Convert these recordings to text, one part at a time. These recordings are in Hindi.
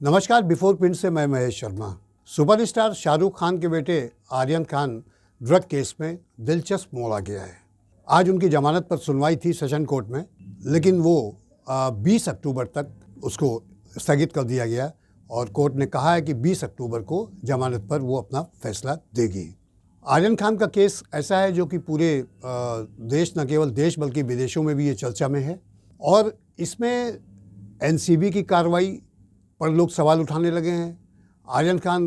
नमस्कार। बिफोर प्रिंट से मैं महेश शर्मा। सुपरस्टार शाहरुख खान के बेटे आर्यन खान ड्रग केस में दिलचस्प मोड़ आ गया है। आज उनकी जमानत पर सुनवाई थी सेशन कोर्ट में, लेकिन वो 20 अक्टूबर तक उसको स्थगित कर दिया गया और कोर्ट ने कहा है कि 20 अक्टूबर को जमानत पर वो अपना फैसला देगी। आर्यन खान का केस ऐसा है जो कि पूरे देश, न केवल देश बल्कि विदेशों में भी ये चर्चा में है और इसमें एनसीबी की कार्रवाई पर लोग सवाल उठाने लगे हैं। आर्यन खान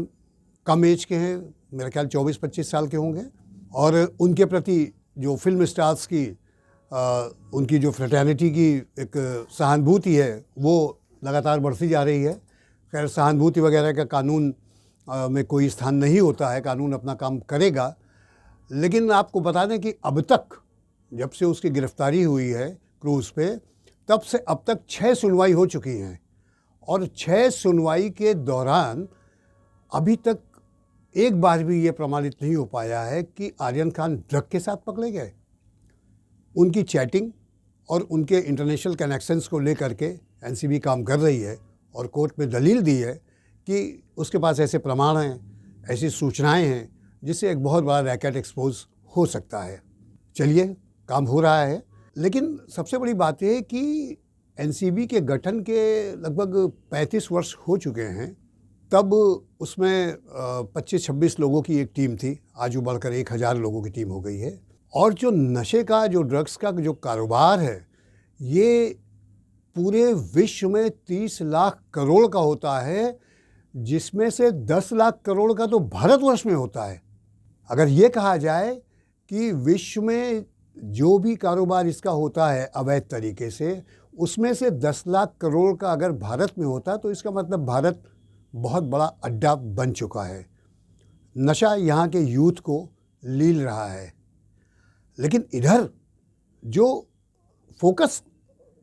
कम एज के हैं, मेरा ख्याल 24-25 साल के होंगे और उनके प्रति जो फिल्म स्टार्स की उनकी जो फ्रेटर्निटी की एक सहानुभूति है वो लगातार बढ़ती जा रही है। खैर, सहानुभूति वगैरह का कानून में कोई स्थान नहीं होता है, कानून अपना काम करेगा। लेकिन आपको बता दें कि अब तक, जब से उसकी गिरफ्तारी हुई है क्रूज पे, तब से अब तक 6 सुनवाई हो चुकी हैं और 6 सुनवाई के दौरान अभी तक एक बार भी ये प्रमाणित नहीं हो पाया है कि आर्यन खान ड्रग के साथ पकड़े गए। उनकी चैटिंग और उनके इंटरनेशनल कनेक्शंस को लेकर के एनसीबी काम कर रही है और कोर्ट में दलील दी है कि उसके पास ऐसे प्रमाण हैं, ऐसी सूचनाएं हैं जिससे एक बहुत बड़ा रैकेट एक्सपोज हो सकता है। चलिए, काम हो रहा है। लेकिन सबसे बड़ी बात यह है कि एनसीबी के गठन के लगभग 35 वर्ष हो चुके हैं। तब उसमें 25-26 लोगों की एक टीम थी, आज वो बढ़कर 1000 लोगों की टीम हो गई है। और जो नशे का, जो ड्रग्स का जो कारोबार है, ये पूरे विश्व में 30 लाख करोड़ का होता है, जिसमें से 10 लाख करोड़ का तो भारतवर्ष में होता है। अगर ये कहा जाए कि विश्व में जो भी कारोबार इसका होता है अवैध तरीके से, उसमें से 10 लाख करोड़ का अगर भारत में होता तो इसका मतलब भारत बहुत बड़ा अड्डा बन चुका है। नशा यहाँ के यूथ को लील रहा है। लेकिन इधर जो फोकस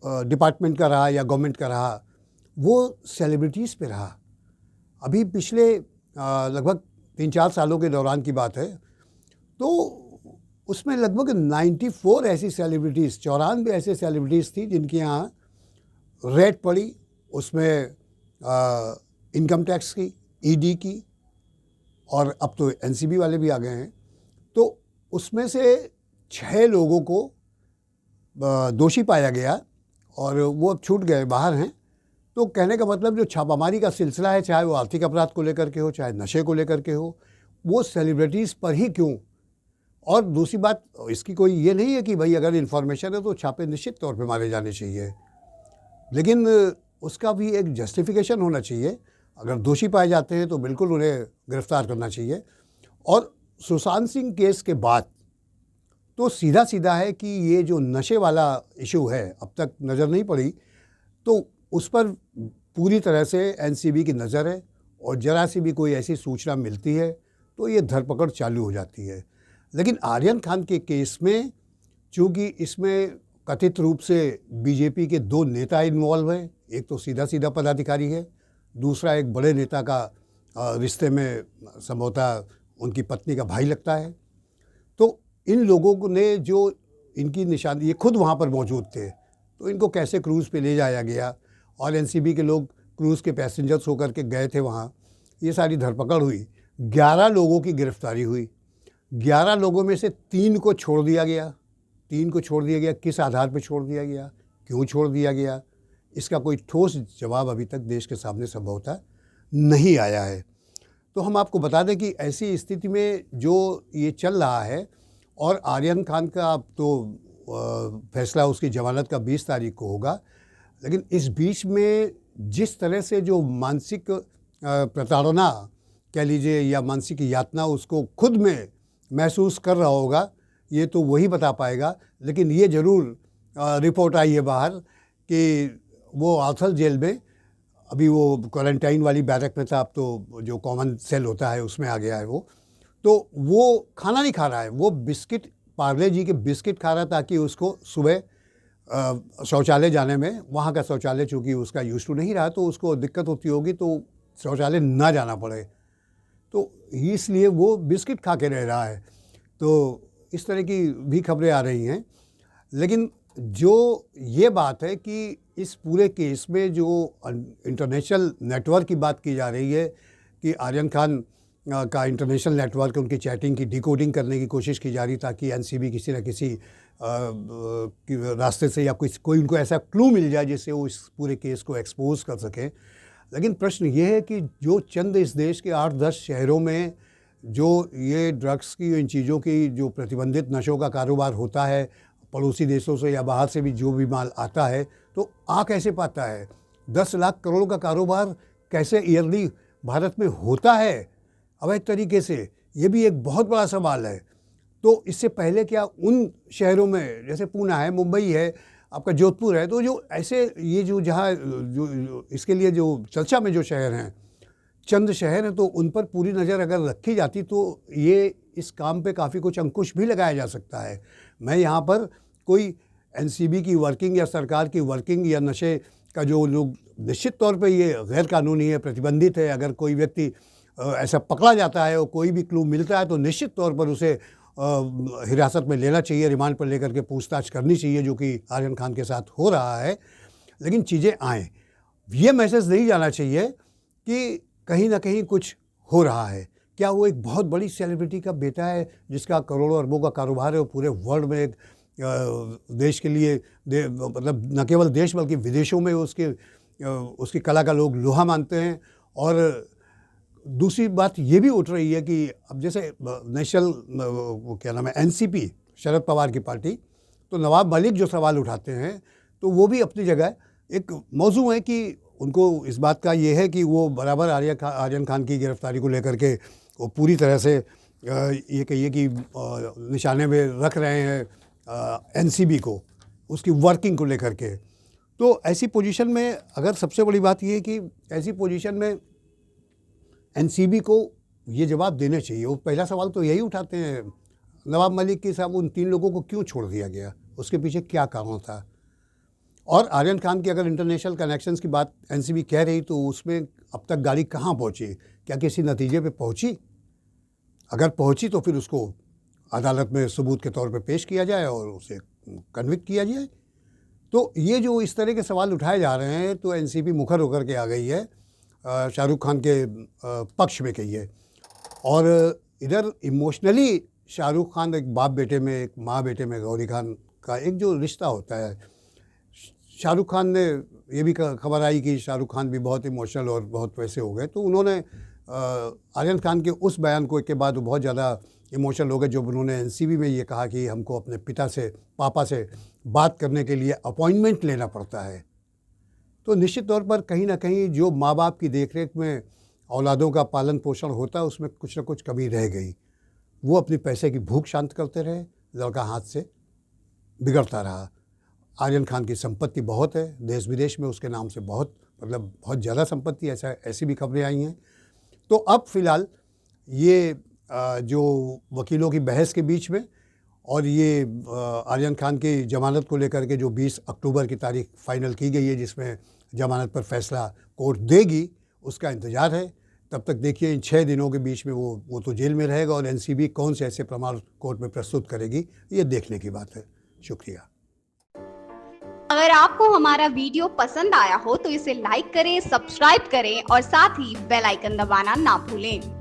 डिपार्टमेंट का रहा या गवर्नमेंट का रहा, वो सेलिब्रिटीज़ पे रहा। अभी पिछले लगभग 3-4 सालों के दौरान की बात है, तो उसमें लगभग 94 ऐसी सेलिब्रिटीज़, 94 ऐसे सेलिब्रिटीज़ थी जिनके यहाँ रेड पड़ी। उसमें इनकम टैक्स की, ईडी की, और अब तो एनसीबी वाले भी आ गए हैं। तो उसमें से 6 लोगों को दोषी पाया गया और वो अब छूट गए, बाहर हैं। तो कहने का मतलब जो छापामारी का सिलसिला है, चाहे वो आर्थिक अपराध को लेकर के हो, चाहे नशे को लेकर के हो, वो सेलिब्रिटीज़ पर ही क्यों। और दूसरी बात, इसकी कोई ये नहीं है कि भाई अगर इन्फॉर्मेशन है तो छापे निश्चित तौर पे मारे जाने चाहिए, लेकिन उसका भी एक जस्टिफिकेशन होना चाहिए। अगर दोषी पाए जाते हैं तो बिल्कुल उन्हें गिरफ्तार करना चाहिए। और सुशांत सिंह केस के बाद तो सीधा सीधा है कि ये जो नशे वाला इशू है, अब तक नज़र नहीं पड़ी, तो उस पर पूरी तरह से एनसीबी की नज़र है और ज़रा सी भी कोई ऐसी सूचना मिलती है तो ये धरपकड़ चालू हो जाती है। लेकिन आर्यन खान के केस में, चूँकि इसमें कथित रूप से बीजेपी के 2 नेता इन्वॉल्व हैं, एक तो सीधा सीधा पदाधिकारी है, दूसरा एक बड़े नेता का रिश्ते में संभवतः उनकी पत्नी का भाई लगता है। तो इन लोगों ने जो इनकी निशानी, ये खुद वहाँ पर मौजूद थे, तो इनको कैसे क्रूज़ पे ले जाया गया और एनसीबी के लोग क्रूज़ के पैसेंजर्स होकर के गए थे वहाँ, ये सारी धरपकड़ हुई। 11 लोगों की गिरफ्तारी हुई। 11 लोगों में से 3 को छोड़ दिया गया। 3 को छोड़ दिया गया। किस आधार पर छोड़ दिया गया, क्यों छोड़ दिया गया, इसका कोई ठोस जवाब अभी तक देश के सामने संभवतः नहीं आया है। तो हम आपको बता दें कि ऐसी स्थिति में जो ये चल रहा है, और आर्यन खान का अब तो फैसला उसकी जमानत का 20 तारीख को होगा, लेकिन इस बीच में जिस तरह से जो मानसिक प्रताड़ना कह लीजिए या मानसिक यातना उसको खुद में महसूस कर रहा होगा, ये तो वही बता पाएगा। लेकिन ये ज़रूर रिपोर्ट आई है बाहर कि वो आर्थर जेल में, अभी वो क्वारंटाइन वाली बैरक में था, अब तो जो कॉमन सेल होता है उसमें आ गया है वो। तो वो खाना नहीं खा रहा है, वो बिस्किट, पार्ले जी के बिस्किट खा रहा है ताकि उसको सुबह शौचालय जाने में, वहाँ का शौचालय चूँकि उसका यूज टू नहीं रहा तो उसको दिक्कत होती होगी, तो शौचालय ना जाना पड़े, तो इसलिए वो बिस्किट खा के रह रहा है। तो इस तरह की भी खबरें आ रही हैं। लेकिन जो ये बात है कि इस पूरे केस में जो इंटरनेशनल नेटवर्क की बात की जा रही है कि आर्यन खान का इंटरनेशनल नेटवर्क, उनकी चैटिंग की डिकोडिंग करने की कोशिश की जा रही ताकि एनसीबी किसी न किसी रास्ते से या कोई उनको ऐसा क्लू मिल जाए जिससे वो इस पूरे केस को एक्सपोज कर सकें। लेकिन प्रश्न ये है कि जो चंद इस देश के 8-10 शहरों में जो ये ड्रग्स की, इन चीज़ों की जो प्रतिबंधित नशों का कारोबार होता है, पड़ोसी देशों से या बाहर से भी जो भी माल आता है, तो आ कैसे पाता है? 10 लाख करोड़ का कारोबार कैसे ईयरली भारत में होता है अवैध तरीके से? ये भी एक बहुत बड़ा सवाल है। तो इससे पहले क्या उन शहरों में, जैसे पूना है, मुंबई है, आपका जोधपुर है, तो जो ऐसे ये जो जहाँ जो इसके लिए जो चर्चा में जो शहर हैं, चंद शहर हैं, तो उन पर पूरी नज़र अगर रखी जाती तो ये इस काम पे काफ़ी कुछ अंकुश भी लगाया जा सकता है। मैं यहाँ पर कोई एनसीबी की वर्किंग या सरकार की वर्किंग या नशे का जो लोग, निश्चित तौर पे ये गैर कानूनी है, प्रतिबंधित है। अगर कोई व्यक्ति ऐसा पकड़ा जाता है और कोई भी क्लू मिलता है तो निश्चित तौर पर उसे हिरासत में लेना चाहिए, रिमांड पर लेकर के पूछताछ करनी चाहिए, जो कि आर्यन खान के साथ हो रहा है। लेकिन चीज़ें आएँ, ये मैसेज नहीं जाना चाहिए कि कहीं ना कहीं कुछ हो रहा है। क्या वो एक बहुत बड़ी सेलिब्रिटी का बेटा है जिसका करोड़ों अरबों का कारोबार है और पूरे वर्ल्ड में एक देश के लिए मतलब न केवल देश बल्कि विदेशों में उसकी कला का लोग लोहा मानते हैं। और दूसरी बात ये भी उठ रही है कि अब जैसे नेशनल क्या नाम है, एनसीपी, शरद पवार की पार्टी, तो नवाब मलिक जो सवाल उठाते हैं तो वो भी अपनी जगह एक मौजू है कि उनको इस बात का ये है कि वो बराबर आर्यन खान की गिरफ्तारी को लेकर के वो पूरी तरह से ये कहिए कि निशाने में रख रहे हैं एनसीबी को, उसकी वर्किंग को लेकर के। तो ऐसी पोजीशन में अगर सबसे बड़ी बात ये है कि ऐसी पोजीशन में एनसीबी को ये जवाब देने चाहिए। वो पहला सवाल तो यही उठाते हैं, नवाब मलिक के साहब, उन 3 लोगों को क्यों छोड़ दिया गया, उसके पीछे क्या कारण था? और आर्यन खान की अगर इंटरनेशनल कनेक्शंस की बात एनसीबी कह रही तो उसमें अब तक गाड़ी कहाँ पहुँची? क्या किसी नतीजे पे पहुँची? अगर पहुँची तो फिर उसको अदालत में सबूत के तौर पे पेश किया जाए और उसे कन्विक्ट किया जाए। तो ये जो इस तरह के सवाल उठाए जा रहे हैं तो एनसीबी मुखर होकर के आ गई है शाहरुख खान के पक्ष में कहिए। और इधर इमोशनली शाहरुख खान एक बाप बेटे में, एक माँ बेटे में गौरी खान का एक जो रिश्ता होता है, शाहरुख खान ने, ये भी खबर आई कि शाहरुख खान भी बहुत इमोशनल और बहुत वैसे हो गए, तो उन्होंने आर्यन खान के उस बयान को के बाद वो बहुत ज़्यादा इमोशनल हो गए जब उन्होंने एनसीबी में ये कहा कि हमको अपने पिता से, पापा से बात करने के लिए अपॉइंटमेंट लेना पड़ता है। तो निश्चित तौर पर कहीं ना कहीं जो माँ बाप की देखरेख में औलादों का पालन पोषण होता है उसमें कुछ ना कुछ कमी रह गई। वो अपनी पैसे की भूख शांत करते रहे, लड़का हाथ से बिगड़ता रहा। आर्यन खान की संपत्ति बहुत है, देश विदेश में उसके नाम से बहुत बहुत ज़्यादा संपत्ति, ऐसी भी खबरें आई हैं। तो अब फ़िलहाल ये जो वकीलों की बहस के बीच में और ये आर्यन खान की ज़मानत को लेकर के जो 20 अक्टूबर की तारीख फाइनल की गई है जिसमें ज़मानत पर फैसला कोर्ट देगी, उसका इंतज़ार है। तब तक देखिए इन 6 दिनों के बीच में वो तो जेल में रहेगा और एनसीबी कौन से ऐसे प्रमाण कोर्ट में प्रस्तुत करेगी, ये देखने की बात है। शुक्रिया। अगर आपको हमारा वीडियो पसंद आया हो तो इसे लाइक करें, सब्सक्राइब करें और साथ ही बेल आइकन दबाना ना भूलें।